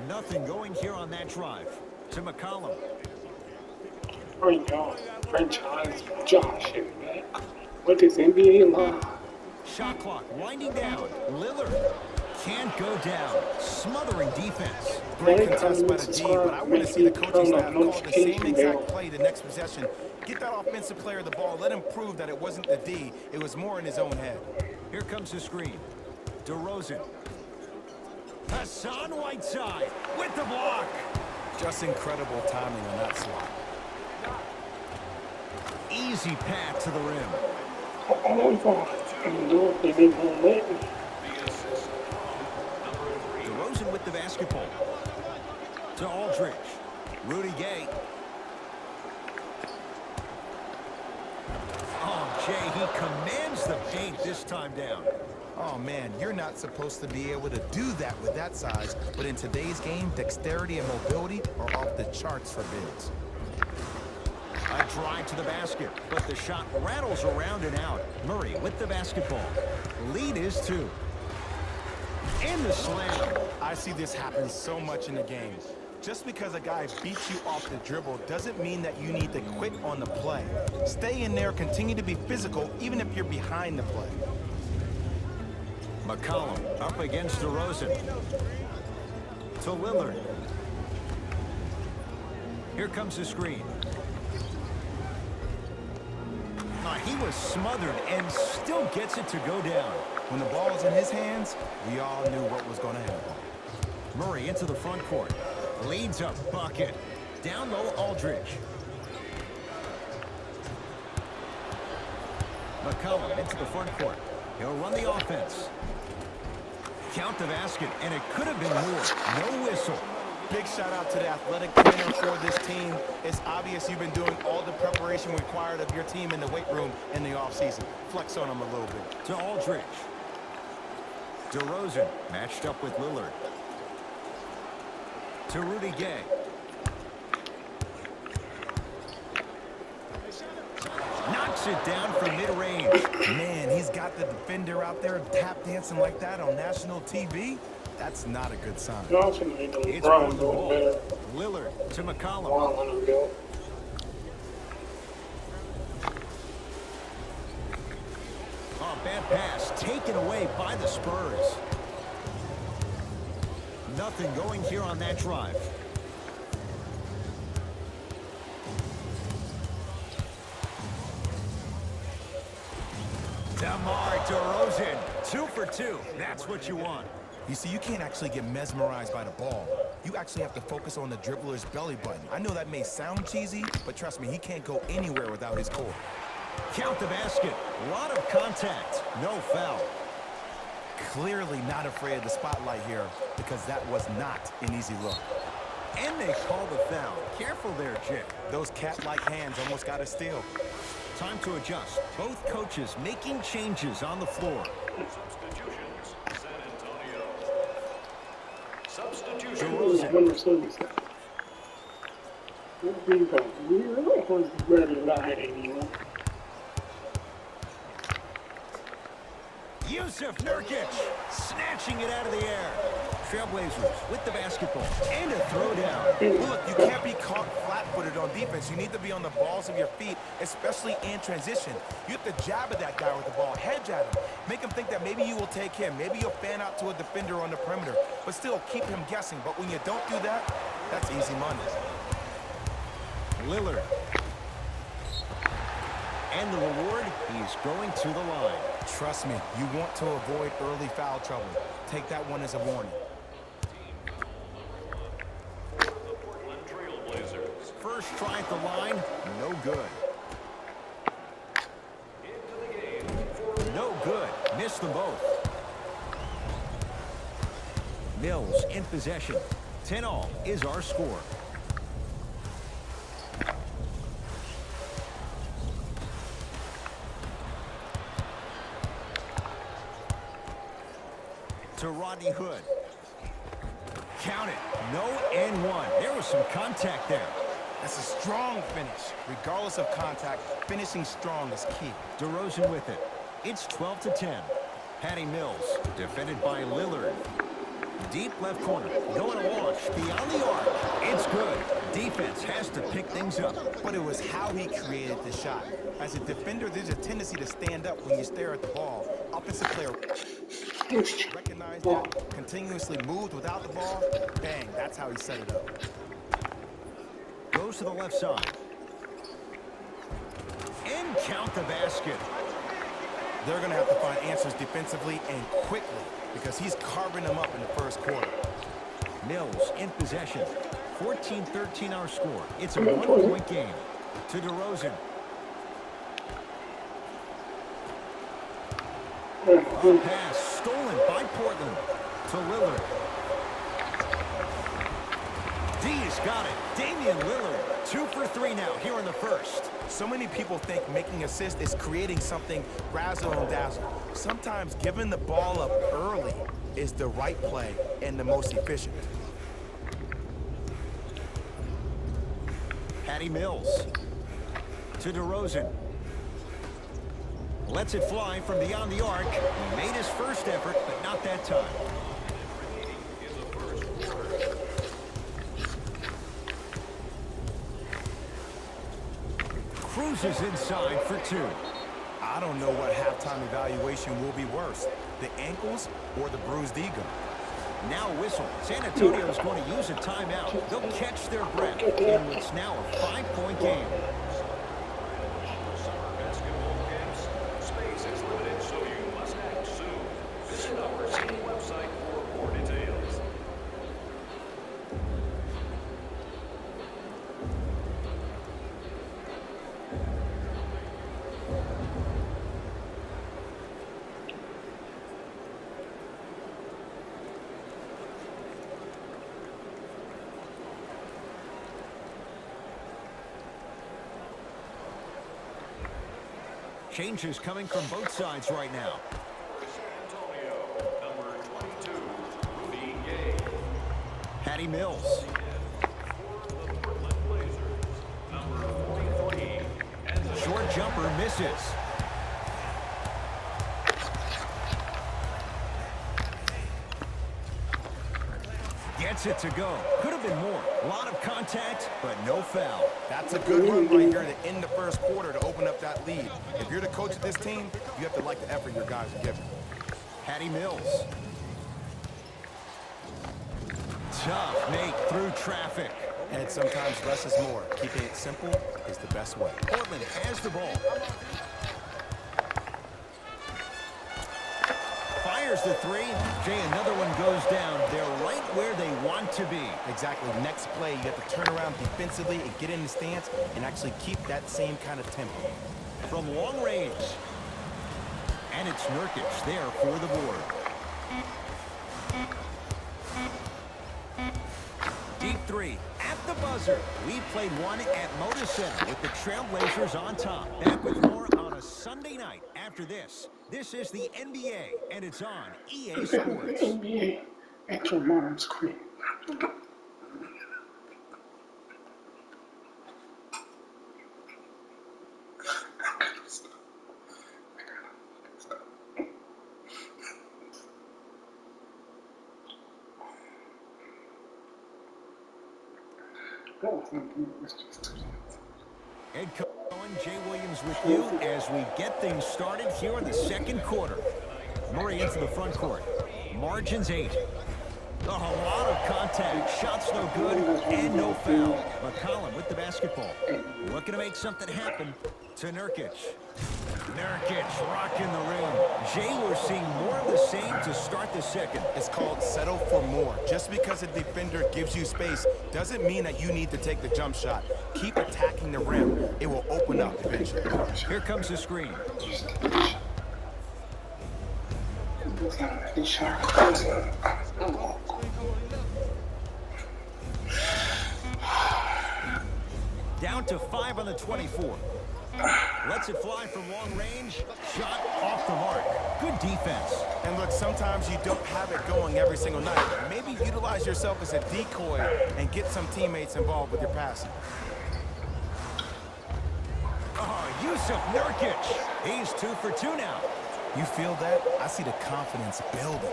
Nothing going here on that drive. To McCollum. Right now, franchise Josh is back with his NBA line. Shot clock winding down. Lillard can't go down. Smothering defense. Great Like, contest by comment, the D, but subscribe, I want to make see sure the you coaching turn on staff call the same notification bell. exact play the next possession. Get that offensive player the ball. Let him prove that it wasn't the D. It was more in his own head. Here comes the screen. DeRozan. Hassan Whiteside with the block. Just incredible timing on that slot. Easy path to the rim. Oh, God. And do it, they won't let me. DeRozan with the basketball. To Aldridge. Rudy Gay. Oh, Jay, he commands the paint this time down. Oh, man, you're not supposed to be able to do that with that size, but in today's game, dexterity and mobility are off the charts for bigs. A drive to the basket, but the shot rattles around and out. Murray with the basketball. Lead is 2. And the slam. I see this happen so much in the game. Just because a guy beats you off the dribble doesn't mean that you need to quit on the play. Stay in there, continue to be physical, even if you're behind the play. McCollum up against DeRozan. To Lillard. Here comes the screen. He was smothered and still gets it to go down. When the ball is in his hands, we all knew what was going to happen. Murray into the front court. Leads a bucket. Down low, Aldridge. McCollum into the front court. He'll run the offense. Count the basket, and it could have been more. No whistle. Big shout out to the athletic trainer for this team. It's obvious you've been doing all the preparation required of your team in the weight room in the offseason. Flex on them a little bit. To Aldridge. DeRozan matched up with Lillard. To Rudy Gay. Knocks it down from mid-range. Man, he's got the defender out there tap dancing like that on national TV. That's not a good sign. Johnson made the It's LeBron on the doing ball. better. Lillard to McCollum. LeBron let him go. Oh, bad pass taken away by the Spurs. Nothing going here on that drive. DeMar DeRozan, 2 for 2. That's what you want. You see, you can't actually get mesmerized by the ball. You actually have to focus on the dribbler's belly button. I know that may sound cheesy, but trust me, he can't go anywhere without his core. Count the basket. A lot of contact. No foul. Clearly not afraid of the spotlight here because that was not an easy look. And they call the foul. Careful there, Jay. Those cat-like hands almost got a steal. Time to adjust. Both coaches making changes on the floor. Substitutions, San Antonio. Substitutions. Yusuf Nurkic snatching it out of the air. Trailblazers with the basketball and a throwdown. Look, you can't be caught flat-footed on defense. You need to be on the balls of your feet, especially in transition. You have to jab at that guy with the ball, hedge at him. Make him think that maybe you will take him. Maybe you'll fan out to a defender on the perimeter, but still keep him guessing. But when you don't do that, that's easy money. Lillard. And the reward, he's going to the line. Trust me, you want to avoid early foul trouble. Take that one as a warning. The Portland Trailblazers. First try at the line, no good. Into the game. No good. Missed them both. Mills in possession. 10-all is our score. To Rodney Hood. Count it. No and one. There was some contact there. That's a strong finish. Regardless of contact, finishing strong is key. DeRozan with it. It's 12-10. Patty Mills, defended by Lillard. Deep left corner. Going to launch. Beyond the arc. It's good. Defense has to pick things up. But it was how he created the shot. As a defender, there's a tendency to stand up when you stare at the ball. Offensive player recognized that, continuously moved without the ball. Bang, that's how he set it up. Goes to the left side. And count the basket. They're going to have to find answers defensively and quickly because he's carving them up in the first quarter. Mills in possession. 14-13 our score. It's a 1-point game. To DeRozan. A pass stolen by Portland. To Lillard. D's got it. Damian Lillard. 2 for 3 now here in the first. So many people think making assists is creating something razzle and dazzle. Sometimes giving the ball up early is the right play and the most efficient. Patty Mills. To DeRozan. Lets it fly from beyond the arc. He made his first effort, but not that time. Cruises inside for 2. I don't know what halftime evaluation will be worse, the ankles or the bruised ego. Now whistle. San Antonio is going to use a timeout. They'll catch their breath in what's now a 5-point game. Summer basketball camps. Space is limited, so you must act soon. Visit our city website for more details. Changes coming from both sides right now. San Antonio, number 22, Rudy Gay. Patty Mills. For the Portland Blazers, number 43, and Short jumper misses. Gets it to go. Could have been more. A lot of contact, but no foul. That's a good run right here to end the first quarter to open up that lead. If you're the coach of this team, you have to like the effort your guys are giving. Patty Mills. Tough make through traffic. And sometimes less is more. Keeping it simple is the best way. Portland has the ball. Fires the 3. Jay, another one goes down. They're right where they want to be. Exactly. Next play, you have to turn around defensively and get in the stance and actually keep that same kind of tempo. From long range. And it's Nurkic there for the board. Deep 3 at the buzzer. We played one at Moda Center with the Trailblazers on top. Back with more on a Sunday night after this. This is the NBA, and it's on EA Sports. NBA at your mom's screen. Head coach Jay Williams with you as we get things started here in the second quarter. Murray into the front court. Margins 8. A lot of contact. Shots no good and no foul. McCollum with the basketball. Looking to make something happen to Nurkic. Nurkic rocking the rim. Jay, we're seeing more of the same to start the second. It's called settle for more. Just because a defender gives you space doesn't mean that you need to take the jump shot. Keep attacking the rim. It will open up eventually. Here comes the screen. Down to 5 on the 24. Lets it fly from long range. Shot off the mark. Good defense. And look, sometimes you don't have it going every single night. Maybe utilize yourself as a decoy and get some teammates involved with your passing. Oh, Yusuf Nurkic. He's 2 for 2 now. You feel that? I see the confidence building.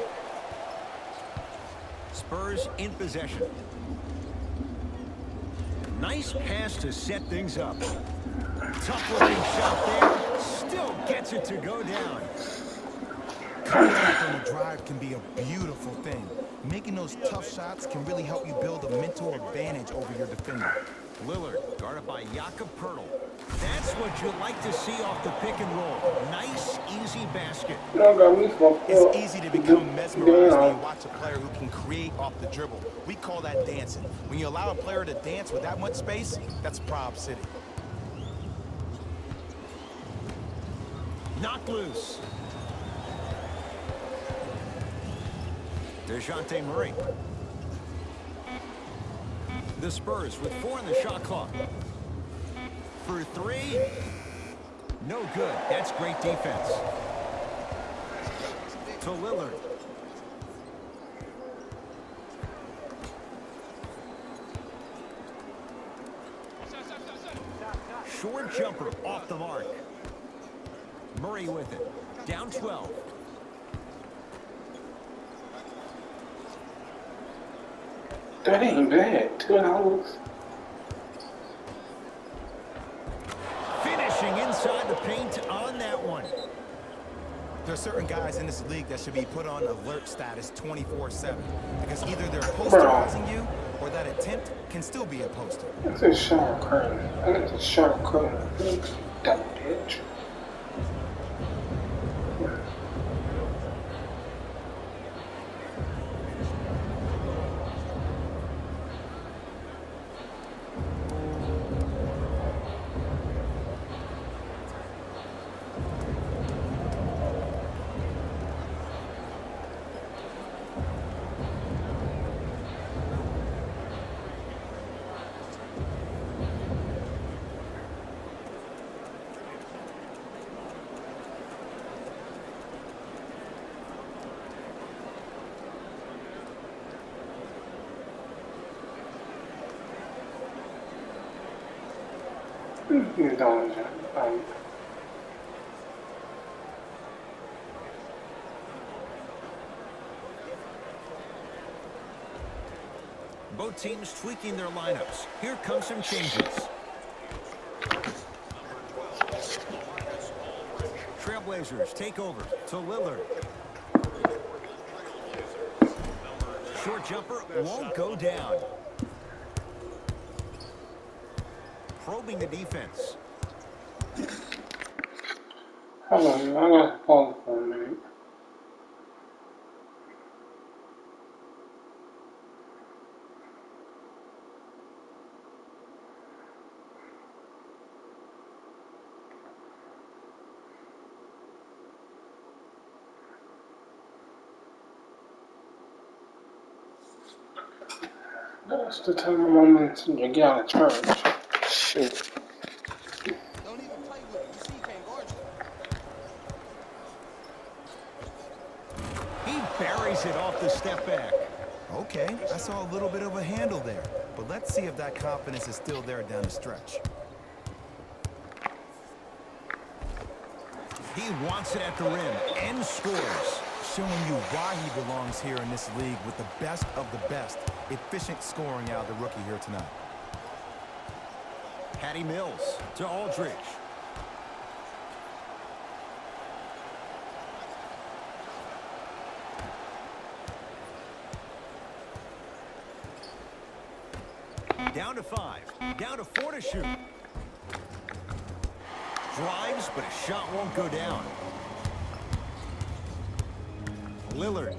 Spurs in possession. Nice pass to set things up. Tough-looking shot there. Still gets it to go down. Contact on the drive can be a beautiful thing. Making those tough shots can really help you build a mental advantage over your defender. Lillard, guarded by Jakob Poeltl. That's what you like to see off the pick and roll. Nice, easy basket. Y'all got me fucked It's up. easy to become mesmerized when you watch a player who can create off the dribble. We call that dancing. When you allow a player to dance with that much space, that's Prob City. Knocked loose. DeJounte Murray. The Spurs with 4 in the shot clock. For 3. No good. That's great defense. To Lillard. Short jumper off the mark. Murray with it. Down 12. That ain't bad. $2. Finishing inside the paint on that one. There are certain guys in this league that should be put on alert status 24/7 because either they're posterizing you or that attempt can still be a poster. That's a sharp curve. That's a sharp curve. Dumb bitch. Both teams tweaking their lineups. Here come some changes. Trailblazers take over to Lillard. Short jumper won't go down. Probing the defense. Hold on, I gotta pause for a minute. That's the time of moments you get out of church. Shit. Don't even play with him. You see, he can't guard you. He buries it off the step back. Okay, I saw a little bit of a handle there, but let's see if that confidence is still there down the stretch. He wants it at the rim and scores. Showing you why he belongs here in this league with the best of the best. Efficient scoring out of the rookie here tonight. Patty Mills to Aldridge. Down to 5. Down to 4 to shoot. Drives, but his shot won't go down. Lillard.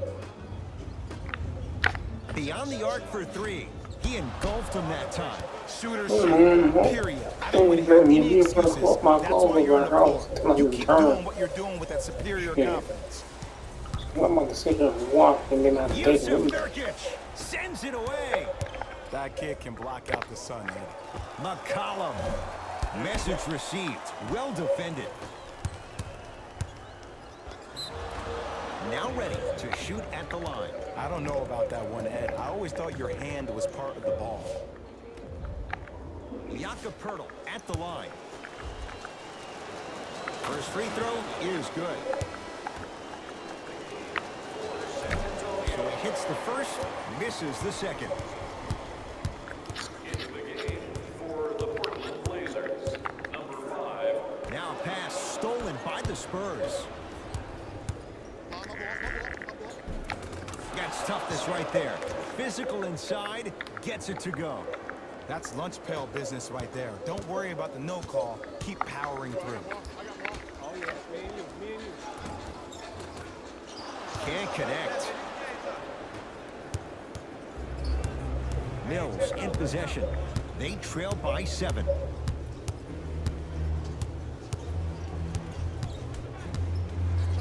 Beyond the arc for 3. He engulfed him that time. Shooters shoot, period. I don't want to hear any excuses. That's why you're on the floor. You keep doing what you're doing with that superior confidence. I'm about to sit here and walk and then I take Yusuf it. Nurkic sends it away. That kid can block out the sun, Ed. McCollum. Message received. Well defended. Now ready to shoot at the line. I don't know about that one, Ed. I always thought your hand was part of the ball. Jakob Poeltl at the line. First free throw is good. So he hits the first, misses the second. Into the game for the Portland Blazers, number 5. Now a pass stolen by the Spurs. Got toughness right there. Physical inside, gets it to go. That's lunch pail business right there. Don't worry about the no call. Keep powering through. Can't connect. Mills in possession. They trail by 7.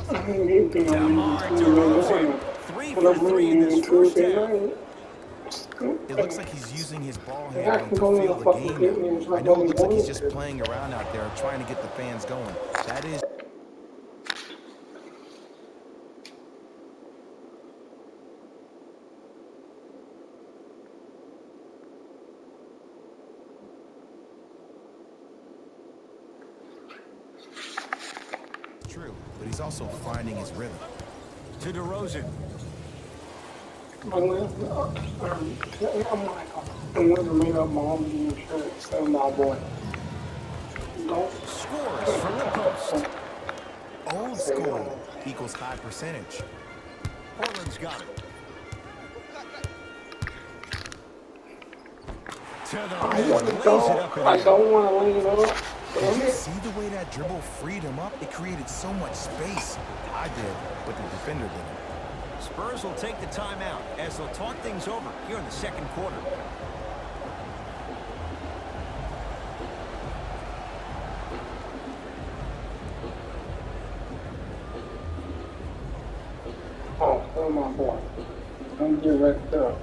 DeMar DeRozan, 3 for 3 in this first half. It looks like he's using his ball handling to feel the game now. I know it looks like he's just playing around out there, trying to get the fans going. That is... true, but he's also finding his rhythm. To DeRozan. I'm like, I'm going to make up my own new shirt, so my boy. Don't Scores from the post. Old school equals high percentage. Portland's got it. To the I rim, want to lays it go. up and I in. don't want to lay it up. Did you see the way that dribble freed him up? It created so much space. I did, but the defender didn't. Spurs will take the timeout as they'll talk things over here in the second quarter. Oh my boy. Don't get wrecked up.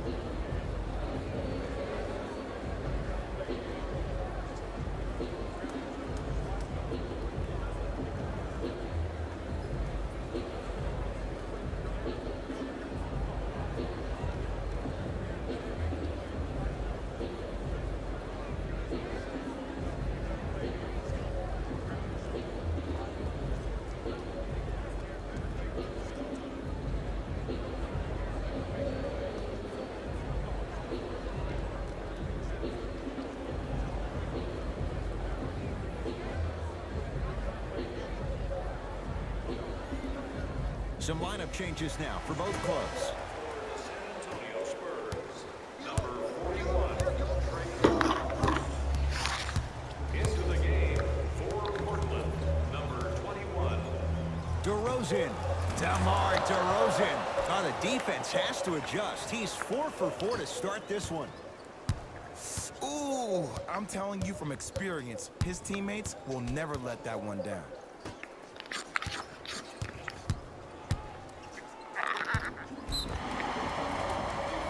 Some lineup changes now for both clubs. San Antonio Spurs, number 41. Into the game for Portland, number 21. DeRozan. DeMar DeRozan. Oh, the defense has to adjust. He's 4 for 4 to start this one. Ooh, I'm telling you from experience, his teammates will never let that one down.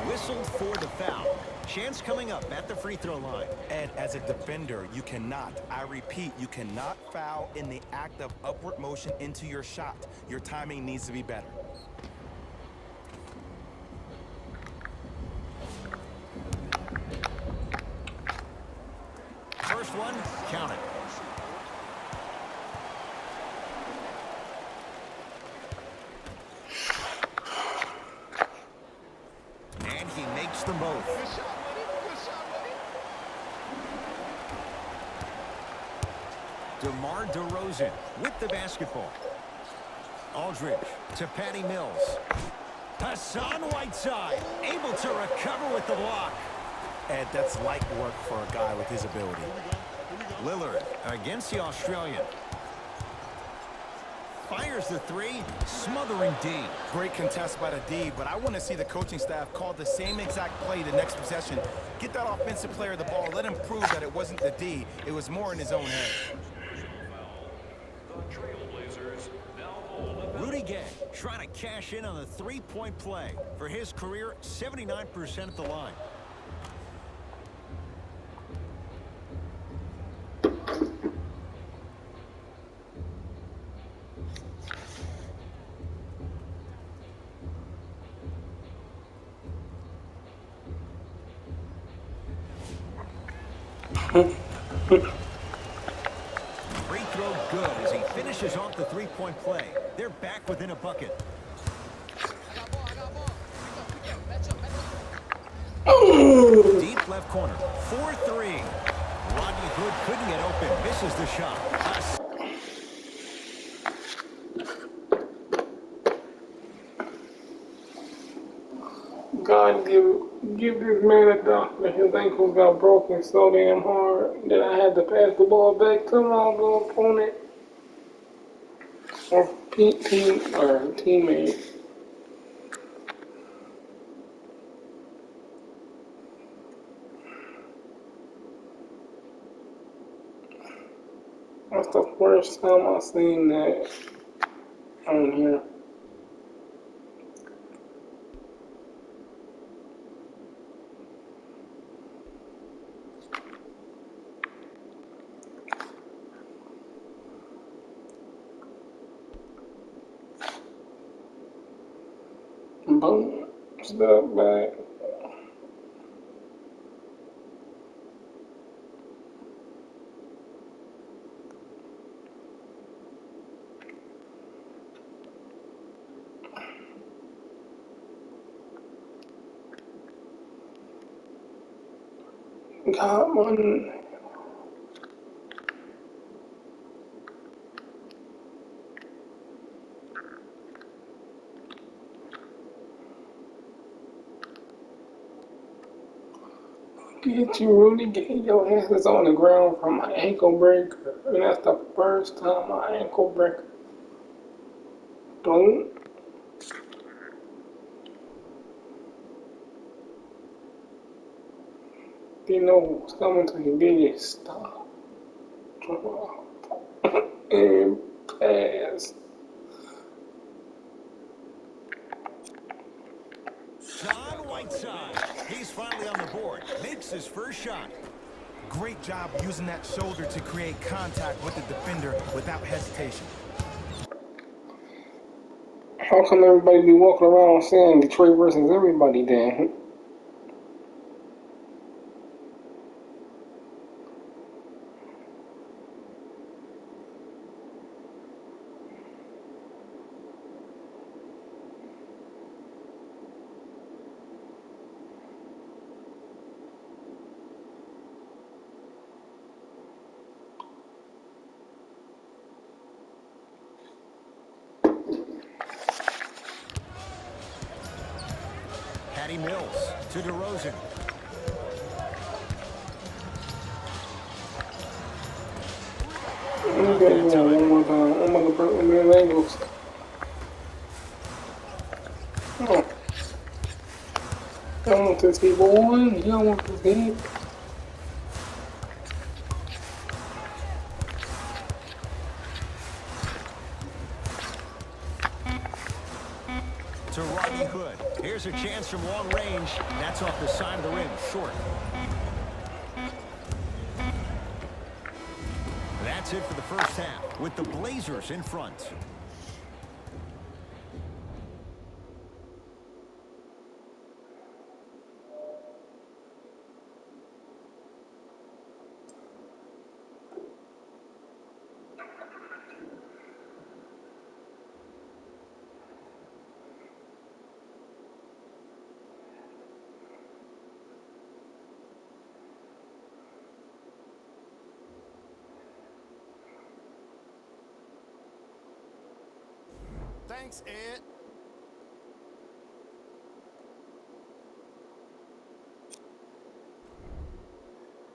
Whistled for the foul. Chance coming up at the free throw line. And as a defender, you cannot, I repeat, you cannot foul in the act of upward motion into your shot. Your timing needs to be better. First one, count it. And he makes them both. DeMar DeRozan with the basketball. Aldridge to Patty Mills. Hassan Whiteside able to recover with the block. And that's light work for a guy with his ability. Lillard against the Australian. Fires the three, smothering D. Great contest by the D, but I want to see the coaching staff call the same exact play the next possession. Get that offensive player the ball. Let him prove that it wasn't the D. It was more in his own head. The Trailblazers now hold. Rudy Gay trying to cash in on the three-point play. For his career, 79% at the line. Free throw good as he finishes off the three-point play. They're back within a bucket. Deep left corner. 4-3. Rodney Hood couldn't get open. Misses the shot. God give this man a doctor. His ankles got broken so damn hard that I had to pass the ball back to my little opponent or teammate. That's the first time I seen that on here. Boom. Step back. Got one. Did you really get your hands on the ground from my ankle breaker? And that's the first time my ankle breaker. Don't. You know what's coming to you, did stop. And pass. John Whiteside. He's finally on the board. Makes his first shot. Great job using that shoulder to create contact with the defender without hesitation. How come everybody be walking around saying Detroit versus everybody then? Patty Mills to DeRozan. I'm gonna go one more time. I'm gonna break my little ankles. Oh. I want this he boy. You don't want this he. To Rodney Hood. Here's a chance from long range. That's off the side of the rim, short. That's it for the first half, with the Blazers in front. Thanks, Ed.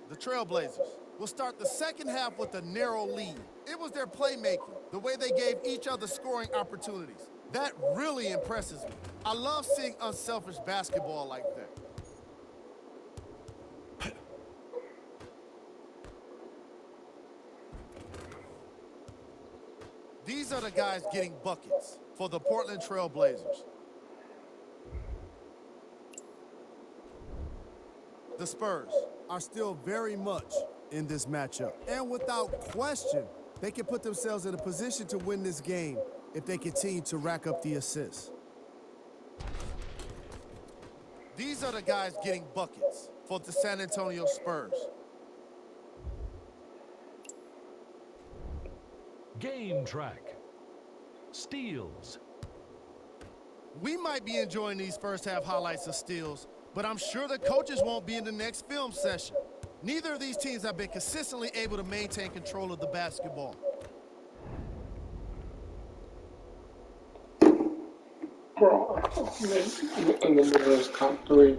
The Trailblazers will start the second half with a narrow lead. It was their playmaking, the way they gave each other scoring opportunities. That really impresses me. I love seeing unselfish basketball like that. These are the guys getting buckets for the Portland Trailblazers. The Spurs are still very much in this matchup. And without question, they can put themselves in a position to win this game if they continue to rack up the assists. These are the guys getting buckets for the San Antonio Spurs. Game track. Steals. We might be enjoying these first half highlights of steals, but I'm sure the coaches won't be in the next film session. Neither of these teams have been consistently able to maintain control of the basketball. Bro, in the middle of this top three.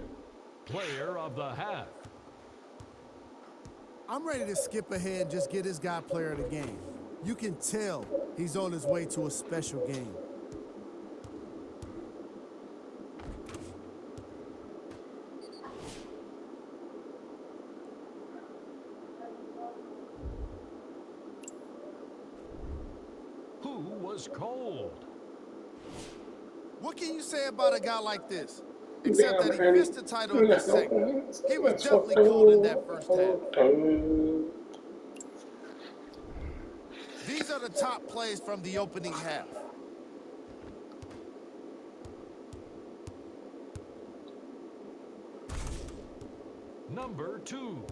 Player of the half. I'm ready to skip ahead and just get this guy player of the game. You can tell he's on his way to a special game. Who was cold? What can you say about a guy like this? Except Damn, that he man. missed the title in this segment. He was That's definitely what cold in that first half. half. These are the top plays from the opening half. Number 2.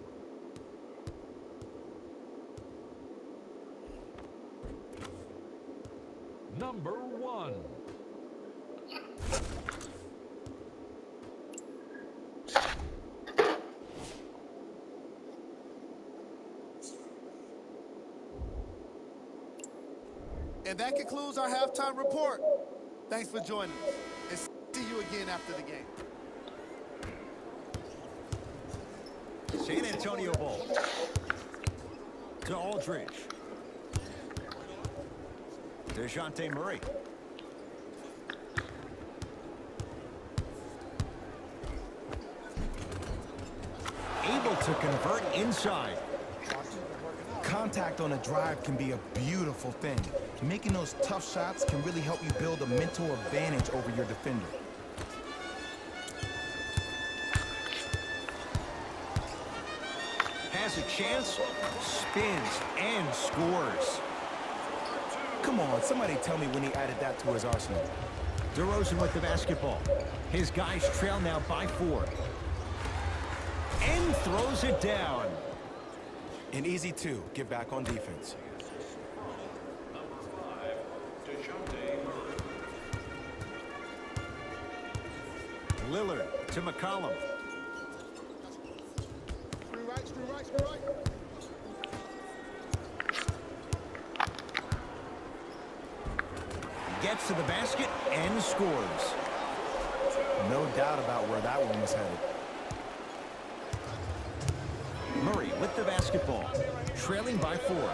Number 1. And that concludes our halftime report. Thanks for joining us, and see you again after the game. San Antonio ball. To Aldridge. DeJounte Murray. Able to convert inside. Contact on a drive can be a beautiful thing. Making those tough shots can really help you build a mental advantage over your defender. Has a chance, spins, and scores. Come on, somebody tell me when he added that to his arsenal. DeRozan with the basketball. His guys trail now by 4. And throws it down. An easy 2, get back on defense. Number 5, DeJounte Murray. Lillard to McCollum. Screw right, screw right, screw right. Gets to the basket and scores. No doubt about where that one was headed. Murray with the basketball. Trailing by 4.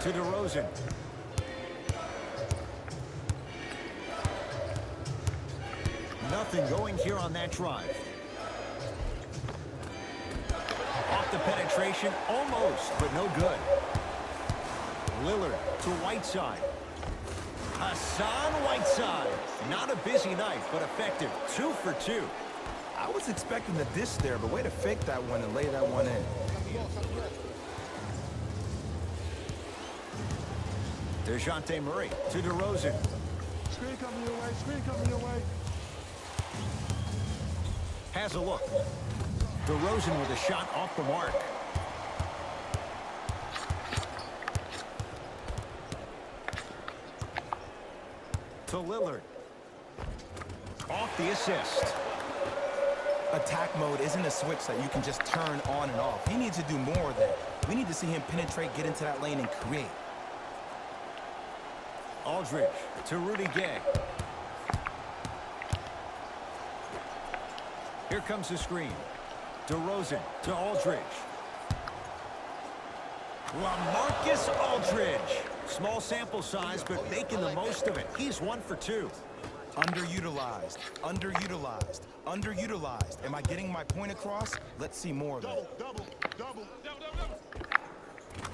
To DeRozan. Nothing going here on that drive. Off the penetration, almost, but no good. Lillard to Whiteside. Hassan Whiteside. Not a busy night, but effective. 2 for 2. I was expecting the dish there, but way to fake that one and lay that one in. DeJounte Murray to DeRozan. Screen coming your way, screen coming your way. Has a look. DeRozan with a shot off the mark. To Lillard. Off the assist. Attack mode isn't a switch that you can just turn on and off. He needs to do more of that. We need to see him penetrate, get into that lane, and create. Aldridge to Rudy Gay. Here comes the screen. DeRozan to Aldridge. LaMarcus Aldridge. Small sample size, but making the most of it. He's 1 for 2. Underutilized, underutilized, underutilized. Am I getting my point across? Let's see more of it.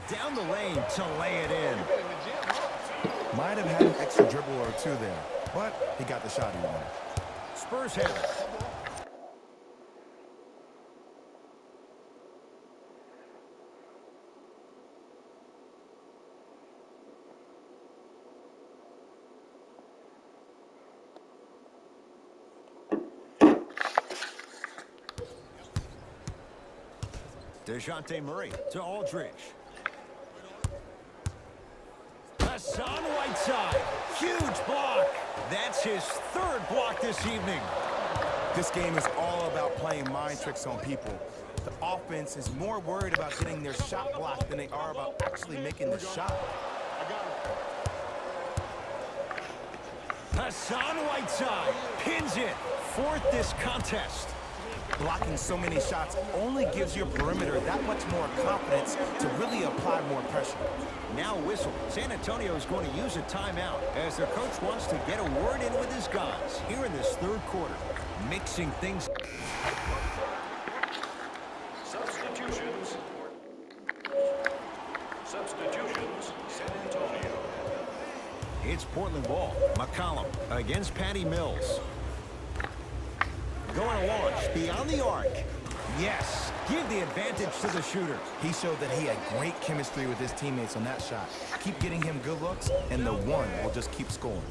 Down the lane to lay it in. Might have had an extra dribble or 2 there, but he got the shot he wanted. Spurs have it. DeJounte Murray to Aldridge. Hassan Whiteside. Huge block. That's his 3rd block this evening. This game is all about playing mind tricks on people. The offense is more worried about getting their shot blocked than they are about actually making the shot. Hassan Whiteside pins it. Fourth this contest. Blocking so many shots only gives your perimeter that much more confidence to really apply more pressure. Now whistle. San Antonio is going to use a timeout as their coach wants to get a word in with his guys here in this third quarter. Mixing things. Substitutions. Substitutions, San Antonio. It's Portland ball. McCollum against Patty Mills. Going to launch beyond the arc. Yes, give the advantage to the shooter. He showed that he had great chemistry with his teammates on that shot. Keep getting him good looks, and the one will just keep scoring.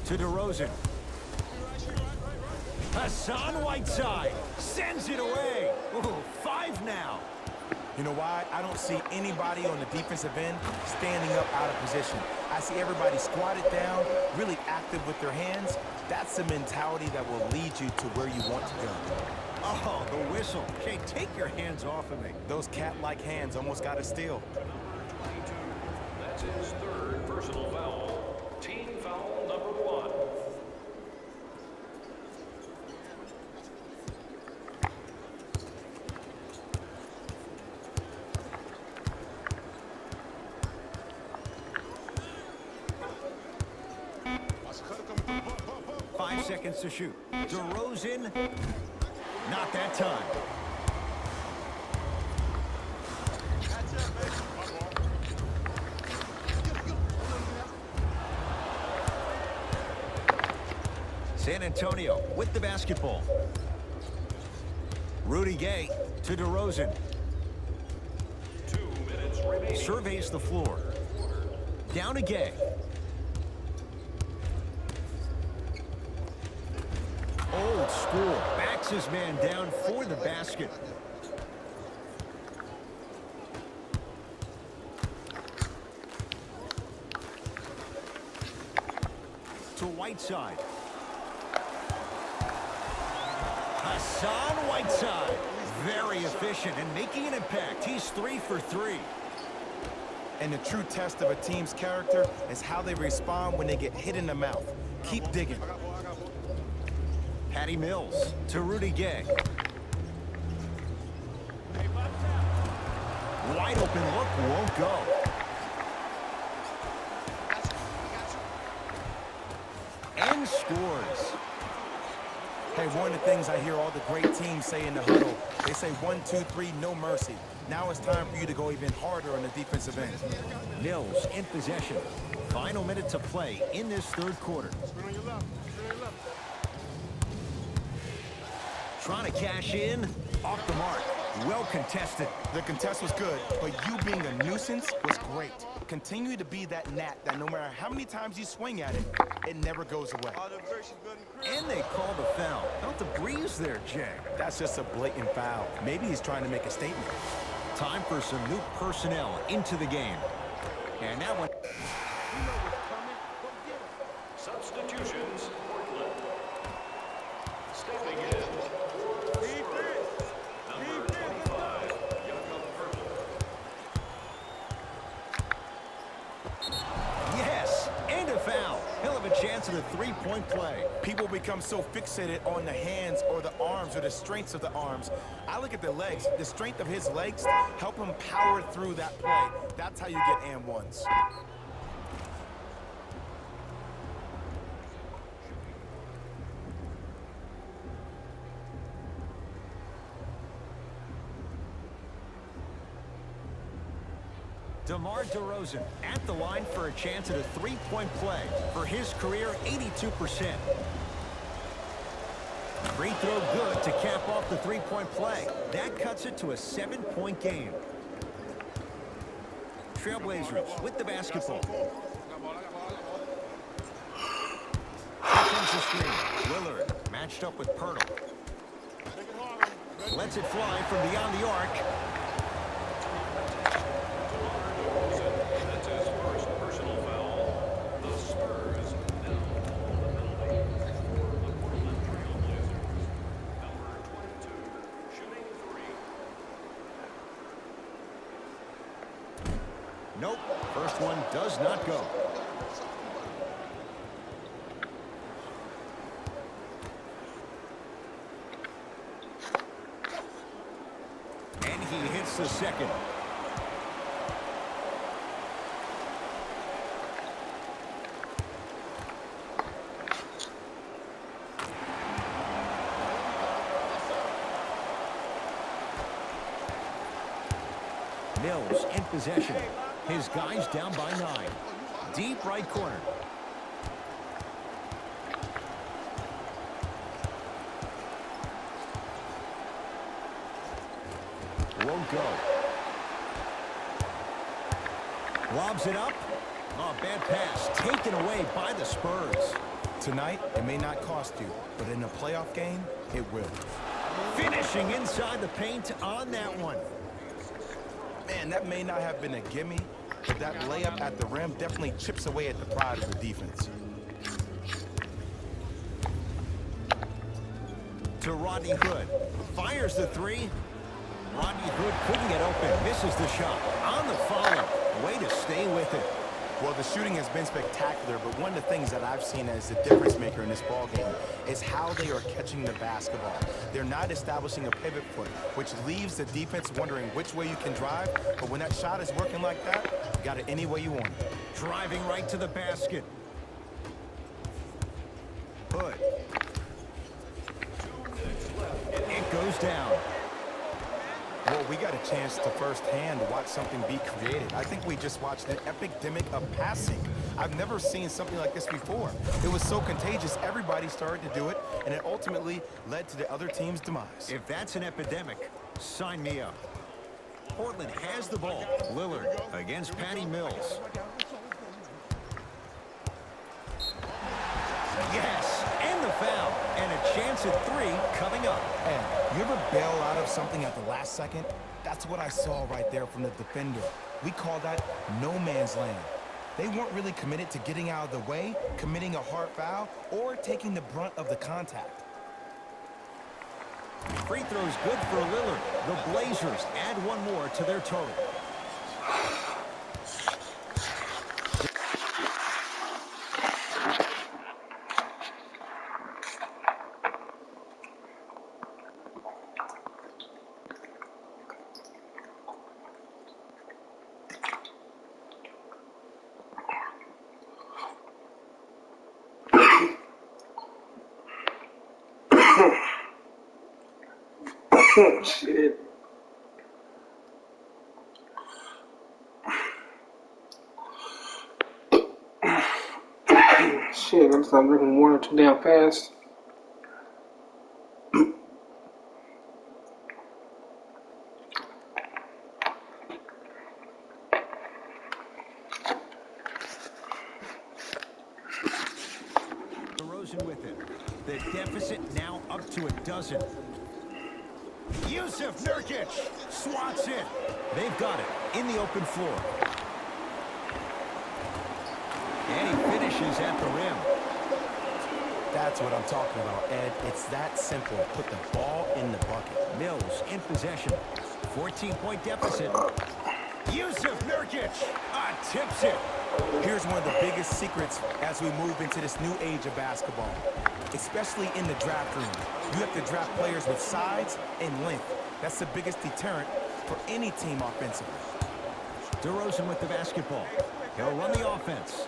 To DeRozan. Hassan Whiteside sends it away. Ooh, 5 now. You know why? I don't see anybody on the defensive end standing up out of position. I see everybody squatted down, really active with their hands. That's the mentality that will lead you to where you want to go. Oh, the whistle. Jay, take your hands off of me. Those cat-like hands almost got a steal. 22. That's his third personal foul. Team foul number 1. Seconds to shoot. DeRozan, not that time. San Antonio with the basketball. Rudy Gay to DeRozan. 2 minutes remaining. Surveys the floor. Down to Gay. Old school. Backs his man down for the basket. To Whiteside. Hassan Whiteside. Very efficient and making an impact. He's 3 for 3. And the true test of a team's character is how they respond when they get hit in the mouth. Keep digging. Patty Mills to Rudy Gay. Wide open look won't go. And scores. Hey, one of the things I hear all the great teams say in the huddle, they say 1, 2, 3, no mercy. Now it's time for you to go even harder on the defensive end. Mills in possession. Final minute to play in this third quarter. Trying to cash in. Off the mark. Well contested. The contest was good, but you being a nuisance was great. Continue to be that gnat that no matter how many times you swing at it, it never goes away. And they called a foul. Felt the breeze there, Jay. That's just a blatant foul. Maybe he's trying to make a statement. Time for some new personnel into the game. And that one. Substitutions, Portland. Stepping in. Number 25, Jakob Pertl. Yes, and a foul. He'll have a chance at a three-point play. People become so fixated on the hands or the arms or the strengths of the arms. I look at the legs. The strength of his legs help him power through that play. That's how you get and ones. DeMar DeRozan at the line for a chance at a three-point play. For his career, 82%. Free throw good to cap off the three-point play. That cuts it to a 7-point game. Trailblazers with the basketball. Here comes the screen. Willard matched up with Pertl. Lets it fly from beyond the arc. That's his first personal foul. The Spurs now on the penalty for the Portland Nope, first one does not go. And he hits the second. Mills in possession. His guys down by 9. Deep right corner. Won't go. Lobs it up. Oh, bad pass. Taken away by the Spurs. Tonight, it may not cost you, but in a playoff game, it will. Finishing inside the paint on that one. Man, that may not have been a gimme, but that layup at the rim definitely chips away at the pride of the defense. To Rodney Hood. Fires the 3. Rodney Hood couldn't get open. Misses the shot. On the follow. Way to stay with it. Well, the shooting has been spectacular, but one of the things that I've seen as the difference maker in this ball game is how they are catching the basketball. They're not establishing a pivot foot, which leaves the defense wondering which way you can drive, but when that shot is working like that, you got it any way you want it. Driving right to the basket. Hood. It goes down. Well, we got a chance to firsthand watch something be created. I think we just watched an epidemic of passing. I've never seen something like this before. It was so contagious, everybody started to do it, and it ultimately led to the other team's demise. If that's an epidemic, sign me up. Portland has the ball. Lillard against Patty Mills. Yes, and the foul. And a chance at 3 coming up. And you ever bail out of something at the last second? That's what I saw right there from the defender. We call that no man's land. They weren't really committed to getting out of the way, committing a hard foul, or taking the brunt of the contact. Free throw's good for Lillard. The Blazers add one more to their total. Shit. Shit, I gotta stop drinking water too damn fast. DeRozan with it. The deficit now up to a dozen. Yusuf Nurkic swats it. They've got it in the open floor. And he finishes at the rim. That's what I'm talking about, Ed. It's that simple. Put the ball in the bucket. Mills in possession. 14-point deficit. Yusuf Nurkic tips it. Here's one of the biggest secrets as we move into this new age of basketball, especially in the draft room. You have to draft players with size and length. That's the biggest deterrent for any team offensively. DeRozan with the basketball. He'll run the offense.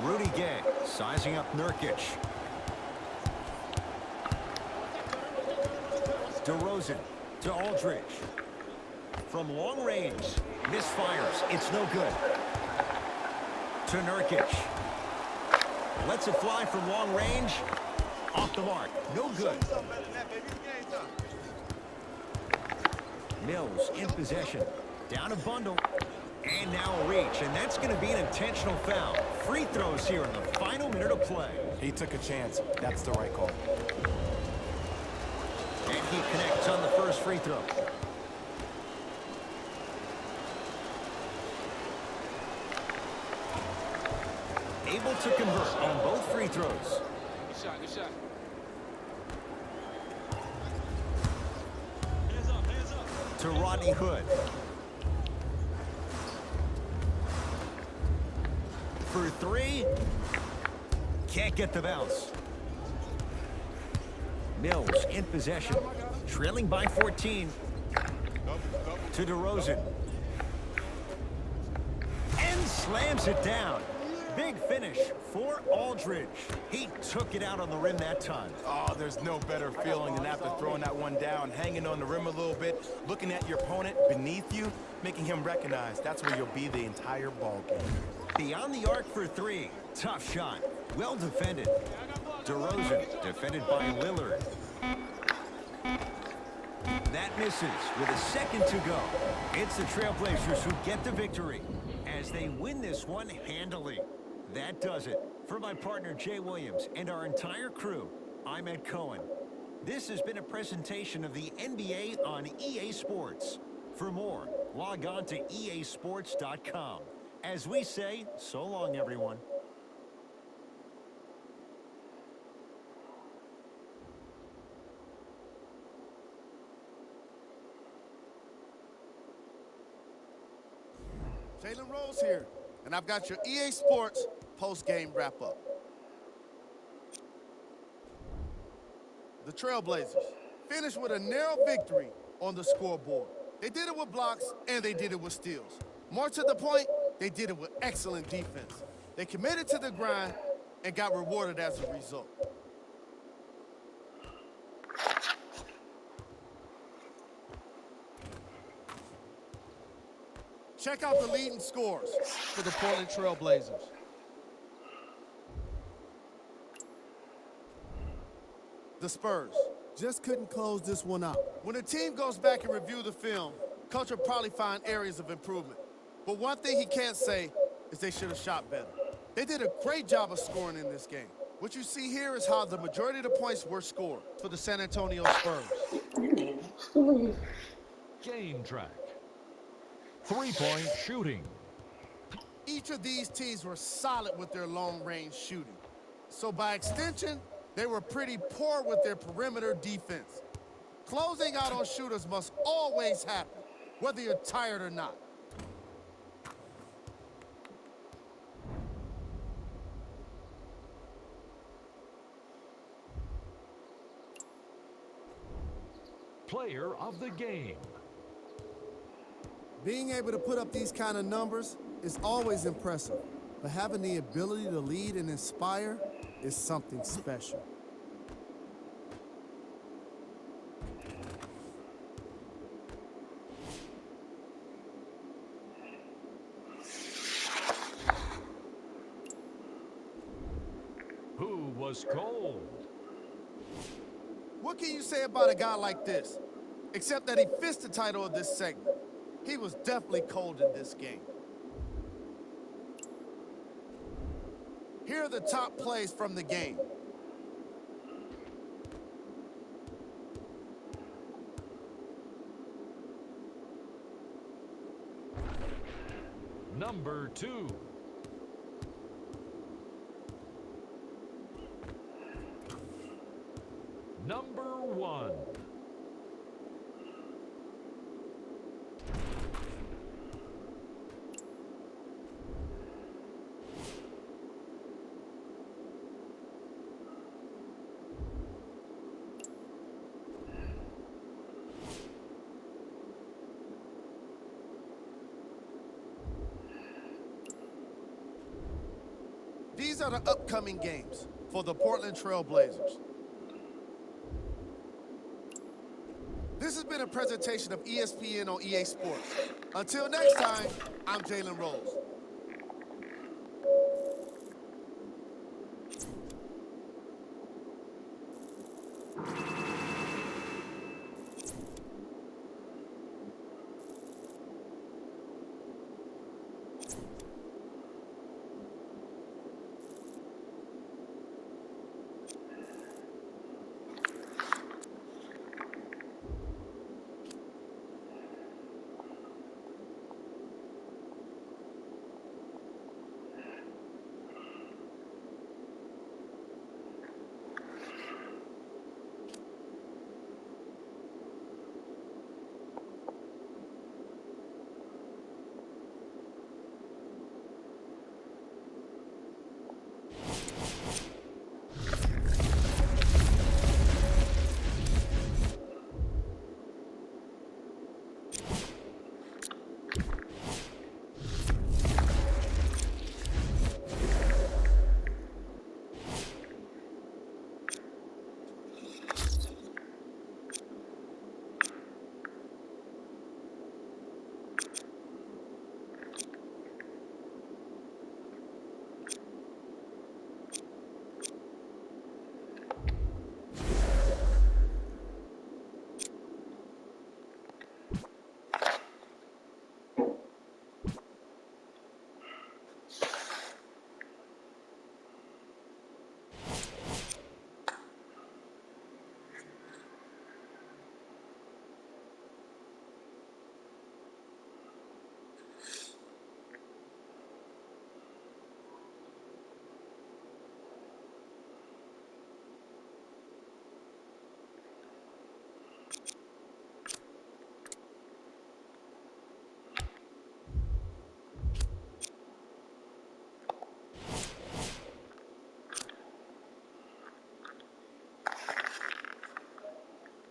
Rudy Gay sizing up Nurkic. DeRozan to Aldridge. From long range, misfires. It's no good. To Nurkic. Lets it fly from long range. Off the mark. No good. Mills in possession. Down a bundle. And now a reach. And that's going to be an intentional foul. Free throws here in the final minute of play. He took a chance. That's the right call. And he connects on the first free throw. Able to convert on both free throws. Good shot, good shot. To Rodney Hood. for three. Can't get the bounce. Mills in possession. Trailing by 14. To DeRozan. And slams it down. Big finish for Aldridge. He took it out on the rim that time. Oh, there's no better feeling than after throwing that one down, hanging on the rim a little bit, looking at your opponent beneath you, making him recognize that's where you'll be the entire ball game. Beyond the arc for three. Tough shot. Well defended. DeRozan defended by Lillard. That misses with a second to go. It's the Trailblazers who get the victory as they win this one handily. That does it. For my partner Jay Williams and our entire crew, I'm Ed Cohen. This has been a presentation of the NBA on EA Sports. For more, log on to easports.com. As we say, so long, everyone. Jalen Rose here, and I've got your EA Sports post-game wrap-up. The Trailblazers finished with a narrow victory on the scoreboard. They did it with blocks, and they did it with steals. More to the point, they did it with excellent defense. They committed to the grind and got rewarded as a result. Check out the leading scores for the Portland Trailblazers. The Spurs just couldn't close this one out. When a team goes back and review the film, coach will probably find areas of improvement. But one thing he can't say is they should have shot better. They did a great job of scoring in this game. What you see here is how the majority of the points were scored for the San Antonio Spurs. Game track. Three-point shooting. Each of these teams were solid with their long-range shooting. So by extension, they were pretty poor with their perimeter defense. Closing out on shooters must always happen, whether you're tired or not. Player of the game. Being able to put up these kind of numbers is always impressive, but having the ability to lead and inspire is something special. Who was cold? What can you say about a guy like this? Except that he fits the title of this segment. He was definitely cold in this game. Here are the top plays from the game. Number 2. Number 1. These are the upcoming games for the Portland Trailblazers. This has been a presentation of ESPN on EA Sports. Until next time, I'm Jalen Rose.